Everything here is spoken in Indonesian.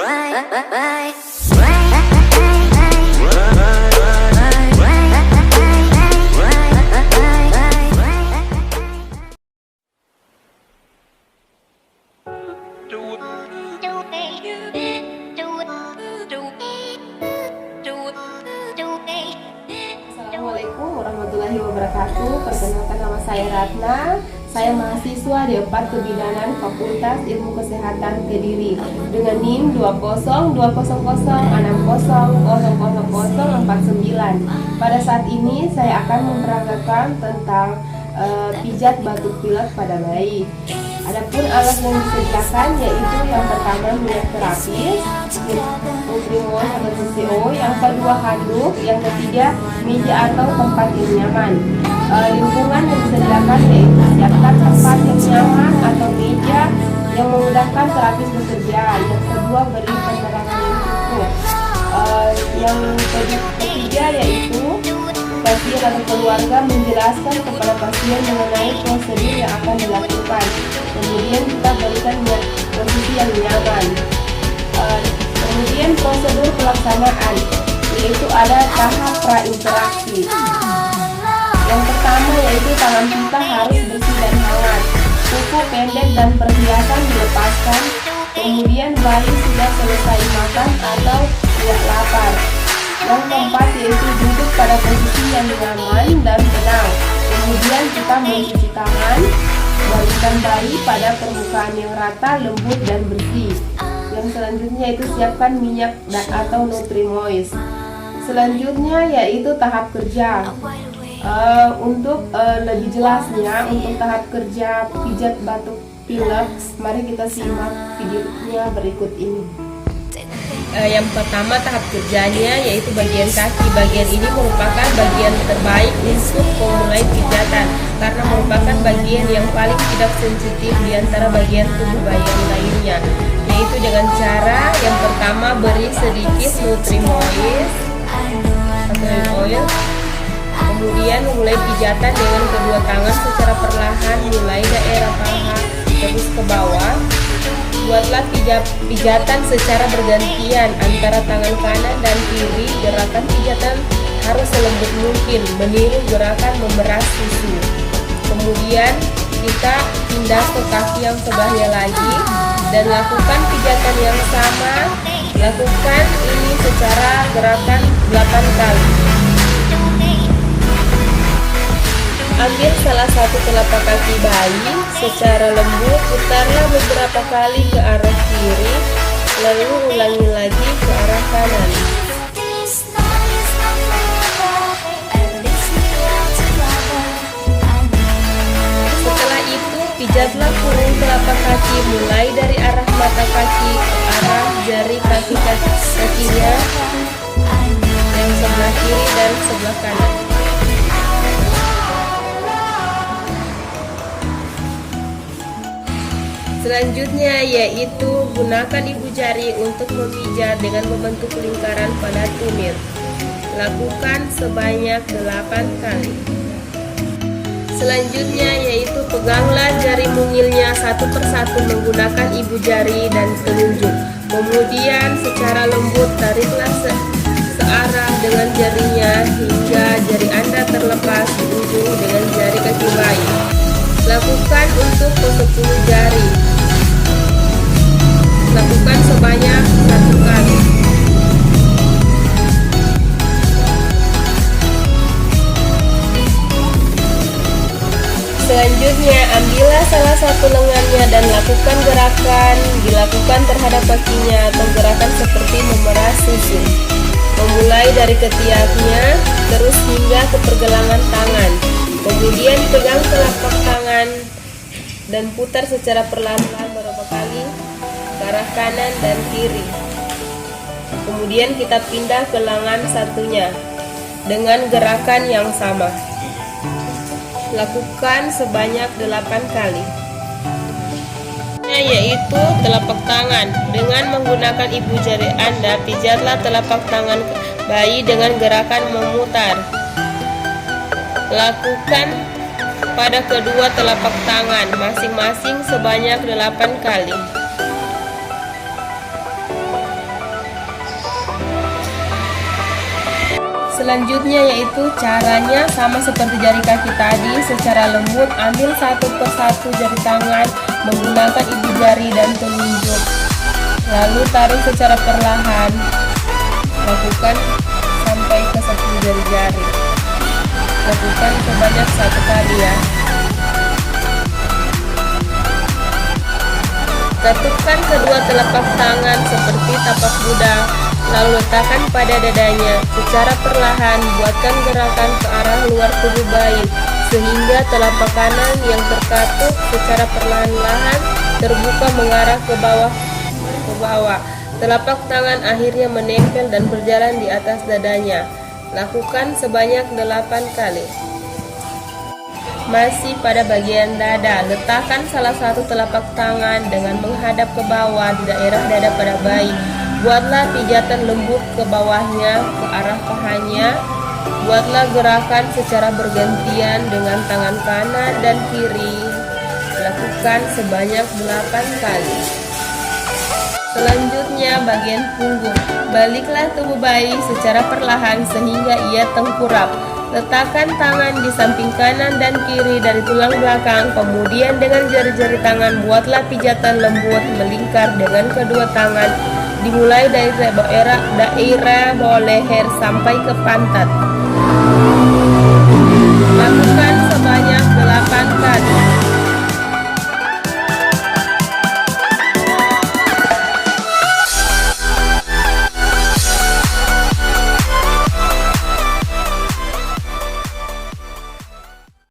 Assalamualaikum warahmatullahi wabarakatuh. Perkenalkan, nama saya Ratna. Saya mahasiswa di 4 Kebidanan Fakultas Ilmu Kesehatan Kediri dengan NIM 20200600049. Pada saat ini saya akan memperagakan tentang pijat batuk pilek pada bayi. Adapun alat yang disediakan yaitu yang pertama minyak terapis, Nutrimon atau CCO, yang kedua handuk, yang ketiga meja atau tempat yang nyaman. Lingkungan yang disediakan yaitu siapkan tempat yang nyaman atau meja yang memudahkan terapis bekerja. Yang kedua, beri penerangan yang cukup. Yang ketiga yaitu pasien atau keluarga menjelaskan kepada pasien mengenai prosedur yang akan dilakukan. Kemudian kita berikan posisi yang nyaman. Kemudian prosedur pelaksanaan, yaitu ada tahap prainteraksi. Yang pertama yaitu tangan kita harus bersih dan hangat. Kuku pendek dan perhiasan dilepaskan. Kemudian bayi sudah selesai makan atau tidak lapar. Yang keempat yaitu duduk pada posisi yang nyaman dan tenang. Kemudian kita mencuci tangan, balikkan bayi pada permukaan yang rata, lembut dan bersih. Yang selanjutnya itu siapkan minyak atau Nutrimoist. Selanjutnya yaitu tahap kerja. Untuk lebih jelasnya untuk tahap kerja pijat batuk pilek, mari kita simak videonya berikut ini. Yang pertama tahap kerjanya yaitu bagian kaki. Bagian ini merupakan bagian terbaik untuk memulai pijatan karena merupakan bagian yang paling tidak sensitif di antara bagian tubuh bayi lainnya, yaitu dengan cara yang pertama beri sedikit Nutrimoist atau oil. Kemudian mulai pijatan dengan kedua tangan secara perlahan, mulai daerah paha terus ke bawah. Buatlah pijatan secara bergantian antara tangan kanan dan kiri. Gerakan pijatan harus selembut mungkin, meniru gerakan memeras susu. Kemudian kita pindah ke kaki yang sebelahnya lagi dan lakukan pijatan yang sama. Lakukan ini secara gerakan 8 kali. Ambil salah satu telapak kaki bayi secara lembut, putarlah beberapa kali ke arah kiri, lalu ulangi lagi ke arah kanan. Setelah itu, pijatlah kurung telapak kaki mulai dari arah mata kaki ke arah jari kaki kakinya yang sebelah kiri dan sebelah kanan. Selanjutnya yaitu gunakan ibu jari untuk memijat dengan membentuk lingkaran pada tumit. Lakukan sebanyak 8 kali. Selanjutnya yaitu peganglah jari mungilnya satu persatu menggunakan ibu jari dan telunjuk. Kemudian secara lembut tariklah searah dengan jarinya hingga jari Anda terlepas di ujung dengan jari kaki bayi. Lakukan untuk ke-10 jari. Lakukan sebanyak 1 kali. Selanjutnya ambillah salah satu lengannya dan lakukan gerakan dilakukan terhadap kakinya atau gerakan seperti memeras susu. Memulai dari ketiaknya terus hingga ke pergelangan tangan. Kemudian pegang telapak tangan dan putar secara perlahan-lahan beberapa kali ke arah kanan dan kiri. Kemudian kita pindah ke lengan satunya dengan gerakan yang sama. Lakukan sebanyak 8 kali. Yaitu telapak tangan. Dengan menggunakan ibu jari Anda, pijatlah telapak tangan bayi dengan gerakan memutar. Lakukan pada kedua telapak tangan masing-masing sebanyak 8 kali. Selanjutnya yaitu caranya sama seperti jari kaki tadi, secara lembut ambil satu persatu jari tangan menggunakan ibu jari dan telunjuk. Lalu tarik secara perlahan. Lakukan sampai ke 10 jari-jari. Lakukan sebanyak 1 kali ya. Ketukkan kedua telapak tangan seperti tapak Buddha, lalu letakkan pada dadanya. Secara perlahan buatkan gerakan ke arah luar tubuh bayi sehingga telapak kanan yang terkatup secara perlahan-lahan terbuka mengarah ke bawah. Telapak tangan akhirnya menempel dan berjalan di atas dadanya. Lakukan sebanyak 8 kali. Masih pada bagian dada, letakkan salah satu telapak tangan dengan menghadap ke bawah di daerah dada pada bayi. Buatlah pijatan lembut ke bawahnya, ke arah pahanya. Buatlah gerakan secara bergantian dengan tangan kanan dan kiri. Lakukan sebanyak 8 kali. Selanjutnya bagian punggung. Baliklah tubuh bayi secara perlahan sehingga ia tengkurap. Letakkan tangan di samping kanan dan kiri dari tulang belakang. Kemudian dengan jari-jari tangan buatlah pijatan lembut melingkar dengan kedua tangan. Dimulai dari daerah bawah leher sampai ke pantat. Lakukan sebanyak 8 kali.